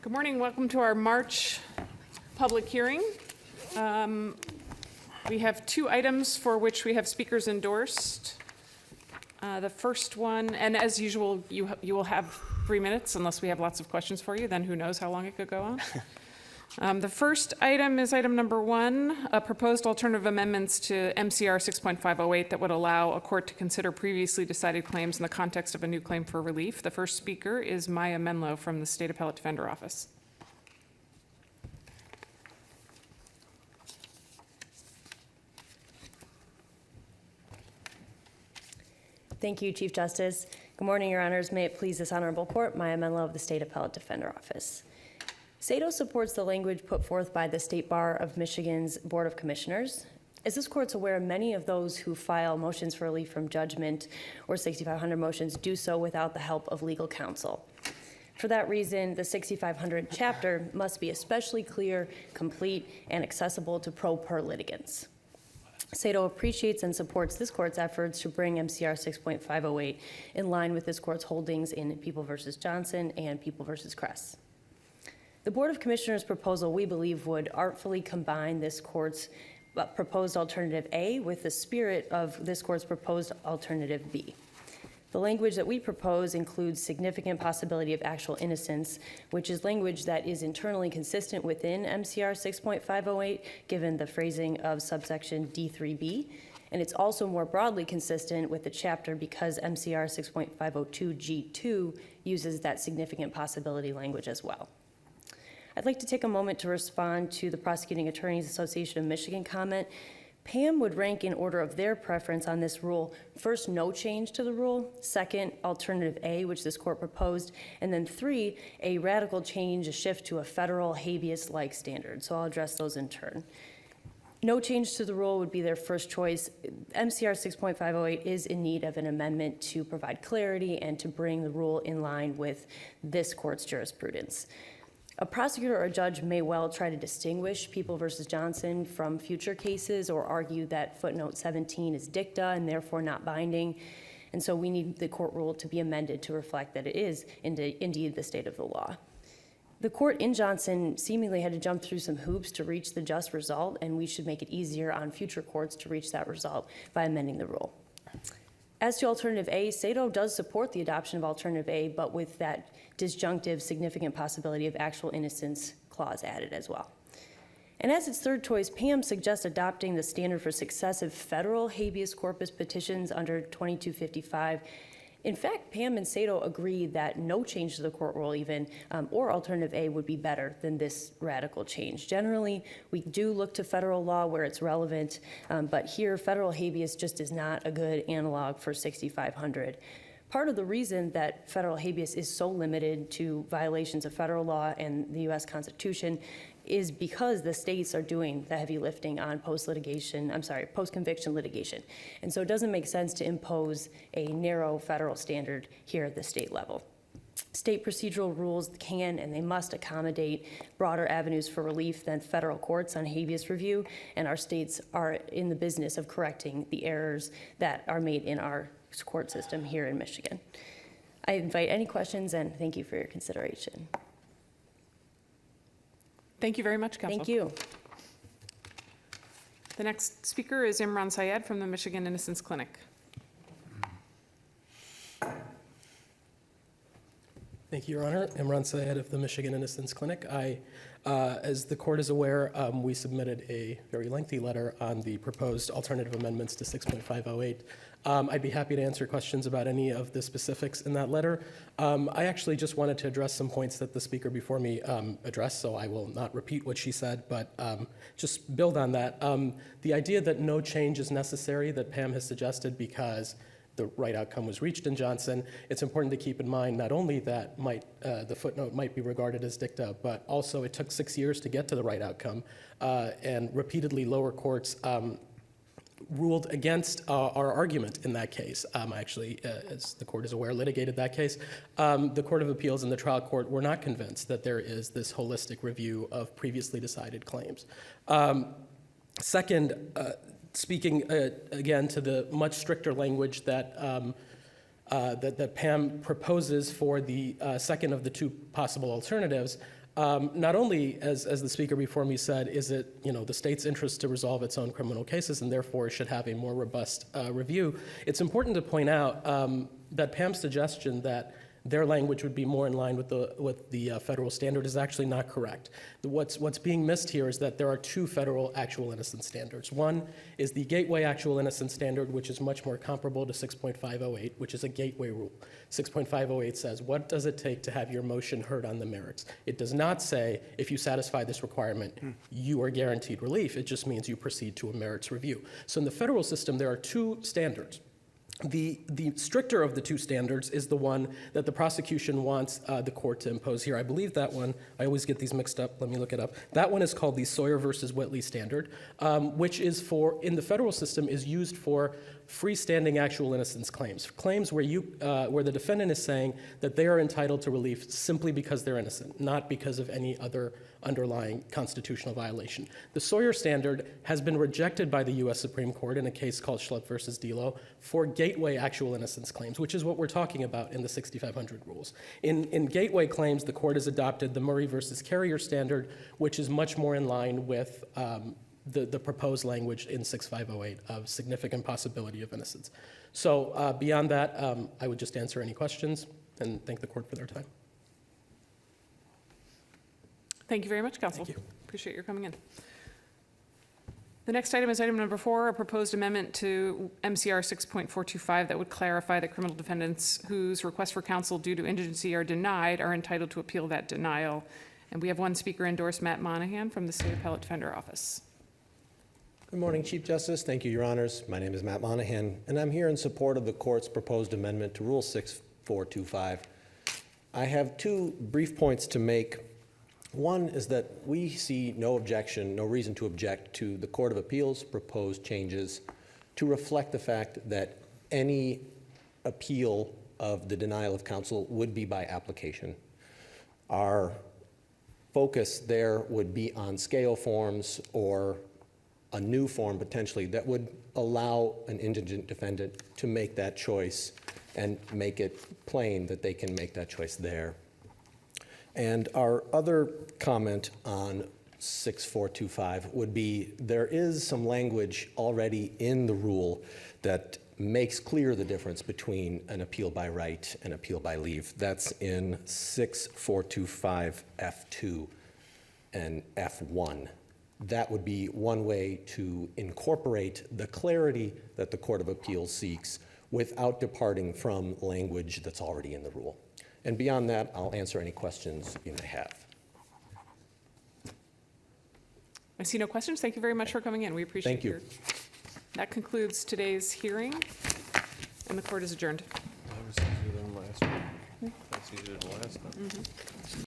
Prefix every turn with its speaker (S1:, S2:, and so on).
S1: Good morning. Welcome to our March public hearing. We have two items for which we have speakers endorsed. The first one, and as usual, you will have 3 minutes unless we have lots of questions for you, then who knows how long it could go on. The first item is item number 1, proposed alternative amendments to MCR 6.508 that would allow a court to consider previously decided claims in the context of a new claim for relief. The first speaker is Maya Menlo from the State Appellate Defender Office.
S2: Thank you, Chief Justice. Good morning, Your Honors. May it please this honorable court, Maya Menlo of the State Appellate Defender Office. SATO supports the language put forth by the State Bar of Michigan's Board of Commissioners. As this court's aware, many of those who file motions for relief from judgment or 6500 motions do so without the help of legal counsel. For that reason, the 6500 chapter must be especially clear, complete, and accessible to pro per litigants. SATO appreciates and supports this court's efforts to bring MCR 6.508 in line with this court's holdings in People v. Johnson and People v. Kress. The Board of Commissioners' proposal, we believe, would artfully combine this court's proposed alternative A with the spirit of this court's proposed alternative B. The language that we propose includes significant possibility of actual innocence, which is language that is internally consistent within MCR 6.508, given the phrasing of subsection D3B. And it's also more broadly consistent with the chapter because MCR 6.502 G2 uses that significant possibility language as well. I'd like to take a moment to respond to the Prosecuting Attorneys Association of Michigan comment. PAM would rank in order of their preference on this rule. First, no change to the rule. Second, alternative A, which this court proposed. And then 3, a radical change, a shift to a federal habeas-like standard. So I'll address those in turn. No change to the rule would be their first choice. MCR 6.508 is in need of an amendment to provide clarity and to bring the rule in line with this court's jurisprudence. A prosecutor or a judge may well try to distinguish People v. Johnson from future cases or argue that footnote 17 is dicta and therefore not binding. And so we need the court rule to be amended to reflect that it is indeed the state of the law. The court in Johnson seemingly had to jump through some hoops to reach the just result, and we should make it easier on future courts to reach that result by amending the rule. As to alternative A, SATO does support the adoption of alternative A, but with that disjunctive significant possibility of actual innocence clause added as well. And as its third choice, PAM suggests adopting the standard for successive federal habeas corpus petitions under 2255. In fact, PAM and SATO agree that no change to the court rule even, or alternative A would be better than this radical change. Generally, we do look to federal law where it's relevant, but here federal habeas just is not a good analog for 6500. Part of the reason that federal habeas is so limited to violations of federal law and the U.S. Constitution is because the states are doing the heavy lifting on post-conviction litigation. And so it doesn't make sense to impose a narrow federal standard here at the state level. State procedural rules can and they must accommodate broader avenues for relief than federal courts on habeas review, and our states are in the business of correcting the errors that are made in our court system here in Michigan. I invite any questions and thank you for your consideration.
S1: Thank you very much, Counsel.
S2: Thank you.
S1: The next speaker is Imran Syed from the Michigan Innocence Clinic.
S3: Thank you, Your Honor. Imran Syed of the Michigan Innocence Clinic. As the court is aware, we submitted a very lengthy letter on the proposed alternative amendments to 6.508. I'd be happy to answer questions about any of the specifics in that letter. I actually just wanted to address some points that the speaker before me addressed, so I will not repeat what she said, but just build on that. The idea that no change is necessary that Pam has suggested because the right outcome was reached in Johnson, it's important to keep in mind not only that the footnote might be regarded as dicta, but also it took 6 years to get to the right outcome, and repeatedly lower courts ruled against our argument in that case. Actually, as the court is aware, litigated that case. The Court of Appeals and the trial court were not convinced that there is this holistic review of previously decided claims. Second, speaking again to the much stricter language that that Pam proposes for the second of the two possible alternatives, not only, as the speaker before me said, is it the state's interest to resolve its own criminal cases and therefore should have a more robust review, it's important to point out that Pam's suggestion that their language would be more in line with the federal standard is actually not correct. What's being missed here is that there are two federal actual innocence standards. One is the Gateway Actual Innocence Standard, which is much more comparable to 6.508, which is a gateway rule. 6.508 says, what does it take to have your motion heard on the merits? It does not say, if you satisfy this requirement, you are guaranteed relief. It just means you proceed to a merits review. So in the federal system, there are two standards. The stricter of the two standards is the one that the prosecution wants the court to impose here. I believe that one, I always get these mixed up, let me look it up. That one is called the Sawyer versus Whitley standard, which is in the federal system is used for freestanding actual innocence claims. Claims where the defendant is saying that they are entitled to relief simply because they're innocent, not because of any other underlying constitutional violation. The Sawyer standard has been rejected by the U.S. Supreme Court in a case called Schlupp versus Delo for gateway actual innocence claims, which is what we're talking about in the 6500 rules. In gateway claims, the court has adopted the Murray versus Carrier standard, which is much more in line with the proposed language in 6508 of significant possibility of innocence. So beyond that, I would just answer any questions and thank the court for their time.
S1: Thank you very much, Counsel.
S3: Thank you.
S1: Appreciate your coming in. The next item is item number 4, a proposed amendment to MCR 6.425 that would clarify that criminal defendants whose requests for counsel due to indigency are denied are entitled to appeal that denial. And we have one speaker endorsed, Matt Monahan from the State Appellate Defender Office.
S4: Good morning, Chief Justice. Thank you, Your Honors. My name is Matt Monahan, and I'm here in support of the court's proposed amendment to Rule 6425. I have two brief points to make. One is that we see no reason to object to the Court of Appeals' proposed changes to reflect the fact that any appeal of the denial of counsel would be by application. Our focus there would be on scale forms or a new form potentially that would allow an indigent defendant to make that choice and make it plain that they can make that choice there. And our other comment on 6425 would be there is some language already in the rule that makes clear the difference between an appeal by right and appeal by leave. That's in 6425 F2 and F1. That would be one way to incorporate the clarity that the Court of Appeals seeks without departing from language that's already in the rule. And beyond that, I'll answer any questions you may have.
S1: I see no questions. Thank you very much for coming in. We appreciate
S4: Thank you.
S1: That concludes today's hearing, and the court is adjourned.
S5: That was easier than last one. That's easier than last time.